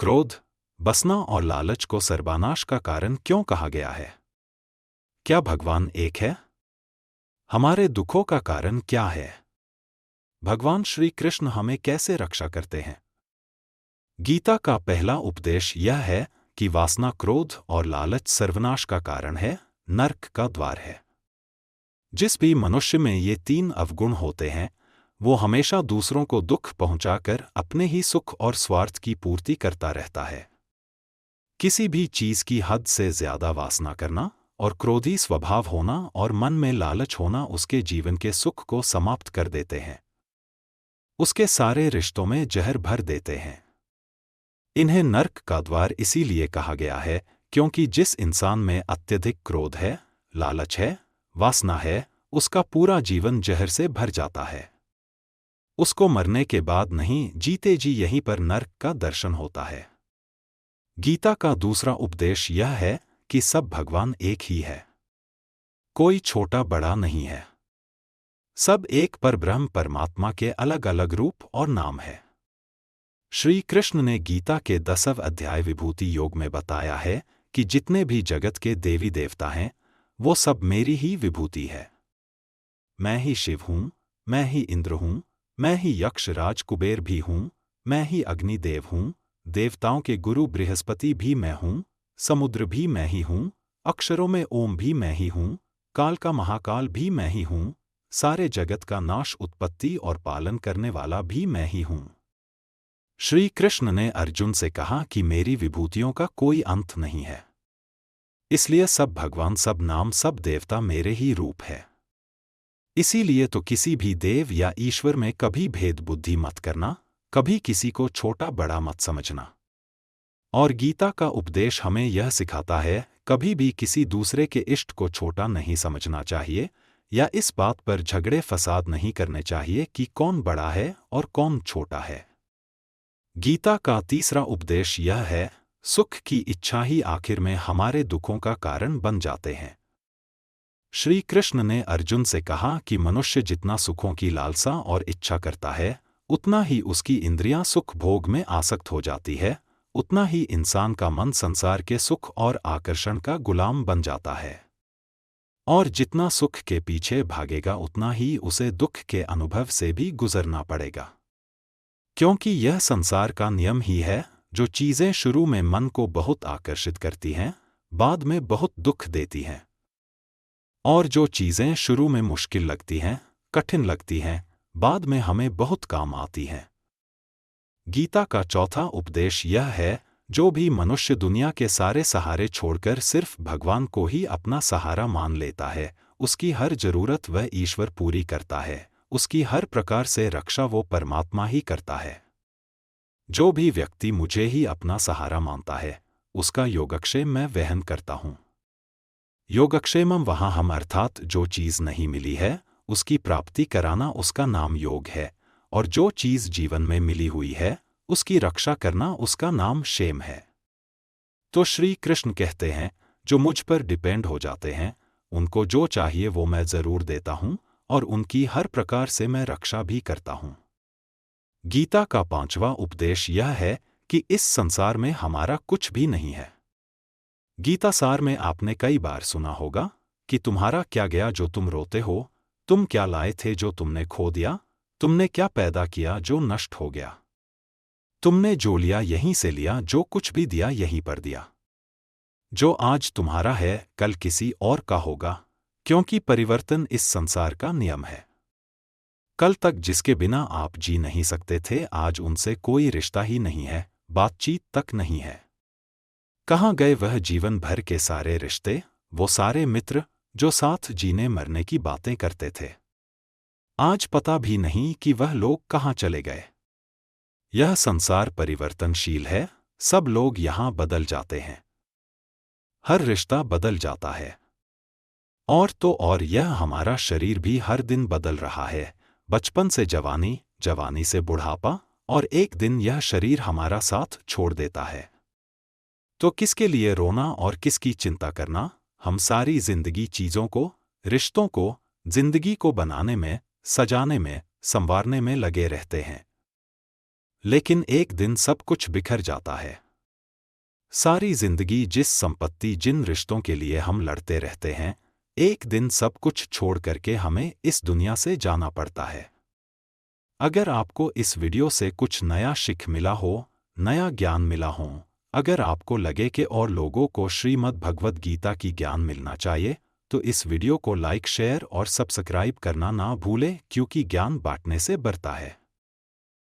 क्रोध, वासना और लालच को सर्वनाश का कारण क्यों कहा गया है? क्या भगवान एक है? हमारे दुखों का कारण क्या है? भगवान श्री कृष्ण हमें कैसे रक्षा करते हैं? गीता का पहला उपदेश यह है कि वासना, क्रोध और लालच सर्वनाश का कारण है, नरक का द्वार है। जिस भी मनुष्य में ये तीन अवगुण होते हैं, वो हमेशा दूसरों को दुख पहुंचाकर अपने ही सुख और स्वार्थ की पूर्ति करता रहता है। किसी भी चीज की हद से ज्यादा वासना करना और क्रोधी स्वभाव होना और मन में लालच होना उसके जीवन के सुख को समाप्त कर देते हैं। उसके सारे रिश्तों में जहर भर देते हैं। इन्हें नरक का द्वार इसीलिए कहा गया है क्योंकि जिस इंसान में अत्यधिक क्रोध है, लालच है, वासना है, उसका पूरा जीवन जहर से भर जाता है। उसको मरने के बाद नहीं, जीते जी यहीं पर नरक का दर्शन होता है। गीता का दूसरा उपदेश यह है कि सब भगवान एक ही है। कोई छोटा बड़ा नहीं है। सब एक परब्रह्म परमात्मा के अलग अलग रूप और नाम है। श्री कृष्ण ने गीता के 10वें अध्याय विभूति योग में बताया है कि जितने भी जगत के देवी देवता हैं, वो सब मेरी ही विभूति है। मैं ही शिव हूं, मैं ही इंद्र हूं, मैं ही यक्ष राज कुबेर भी हूं, मैं ही अग्निदेव हूं, देवताओं के गुरु बृहस्पति भी मैं हूं, समुद्र भी मैं ही हूं, अक्षरों में ओम भी मैं ही हूं, काल का महाकाल भी मैं ही हूं, सारे जगत का नाश, उत्पत्ति और पालन करने वाला भी मैं ही हूं। श्री कृष्ण ने अर्जुन से कहा कि मेरी विभूतियों का कोई अंत नहीं है। इसलिए सब भगवान, सब नाम, सब देवता मेरे ही रूप है। इसीलिए तो किसी भी देव या ईश्वर में कभी भेद बुद्धि मत करना, कभी किसी को छोटा बड़ा मत समझना। और गीता का उपदेश हमें यह सिखाता है, कभी भी किसी दूसरे के इष्ट को छोटा नहीं समझना चाहिए या इस बात पर झगड़े फसाद नहीं करने चाहिए कि कौन बड़ा है और कौन छोटा है। गीता का तीसरा उपदेश यह है, सुख की इच्छा ही आखिर में हमारे दुखों का कारण बन जाते हैं। श्री कृष्ण ने अर्जुन से कहा कि मनुष्य जितना सुखों की लालसा और इच्छा करता है, उतना ही उसकी इंद्रियां सुख भोग में आसक्त हो जाती है, उतना ही इंसान का मन संसार के सुख और आकर्षण का गुलाम बन जाता है। और जितना सुख के पीछे भागेगा, उतना ही उसे दुख के अनुभव से भी गुजरना पड़ेगा। क्योंकि यह संसार का नियम ही है, जो चीजें शुरू में मन को बहुत आकर्षित करती हैं, बाद में बहुत दुख देती हैं। और जो चीजें शुरू में मुश्किल लगती हैं, कठिन लगती हैं, बाद में हमें बहुत काम आती हैं। गीता का चौथा उपदेश यह है, जो भी मनुष्य दुनिया के सारे सहारे छोड़कर सिर्फ भगवान को ही अपना सहारा मान लेता है, उसकी हर जरूरत वह ईश्वर पूरी करता है, उसकी हर प्रकार से रक्षा वो परमात्मा ही करता है। जो भी व्यक्ति मुझे ही अपना सहारा मानता है, उसका योगक्षेम मैं वहन करता हूँ। योगक्षेमम वहाँ हम अर्थात जो चीज नहीं मिली है, उसकी प्राप्ति कराना उसका नाम योग है, और जो चीज जीवन में मिली हुई है, उसकी रक्षा करना उसका नाम क्षेम है। तो श्री कृष्ण कहते हैं, जो मुझ पर डिपेंड हो जाते हैं, उनको जो चाहिए वो मैं जरूर देता हूं और उनकी हर प्रकार से मैं रक्षा भी करता हूं। गीता का पांचवा उपदेश यह है कि इस संसार में हमारा कुछ भी नहीं है। गीता सार में आपने कई बार सुना होगा कि तुम्हारा क्या गया जो तुम रोते हो, तुम क्या लाए थे जो तुमने खो दिया, तुमने क्या पैदा किया जो नष्ट हो गया, तुमने जो लिया यहीं से लिया, जो कुछ भी दिया यहीं पर दिया। जो आज तुम्हारा है कल किसी और का होगा, क्योंकि परिवर्तन इस संसार का नियम है। कल तक जिसके बिना आप जी नहीं सकते थे, आज उनसे कोई रिश्ता ही नहीं है, बातचीत तक नहीं है। कहाँ गए वह जीवन भर के सारे रिश्ते, वो सारे मित्र जो साथ जीने मरने की बातें करते थे? आज पता भी नहीं कि वह लोग कहाँ चले गए। यह संसार परिवर्तनशील है, सब लोग यहाँ बदल जाते हैं, हर रिश्ता बदल जाता है। और तो और यह हमारा शरीर भी हर दिन बदल रहा है, बचपन से जवानी, जवानी से बुढ़ापा, और एक दिन यह शरीर हमारा साथ छोड़ देता है। तो किसके लिए रोना और किसकी चिंता करना? हम सारी जिंदगी चीजों को, रिश्तों को, जिंदगी को बनाने में, सजाने में, संवारने में लगे रहते हैं। लेकिन एक दिन सब कुछ बिखर जाता है। सारी जिंदगी जिस संपत्ति जिन रिश्तों के लिए हम लड़ते रहते हैं, एक दिन सब कुछ छोड़ करके हमें इस दुनिया से जाना पड़ता है। अगर आपको इस वीडियो से कुछ नया सीख मिला हो, नया ज्ञान मिला हो, अगर आपको लगे कि और लोगों को श्रीमद् भगवद गीता की ज्ञान मिलना चाहिए, तो इस वीडियो को लाइक, शेयर और सब्सक्राइब करना ना भूलें, क्योंकि ज्ञान बांटने से बढ़ता है।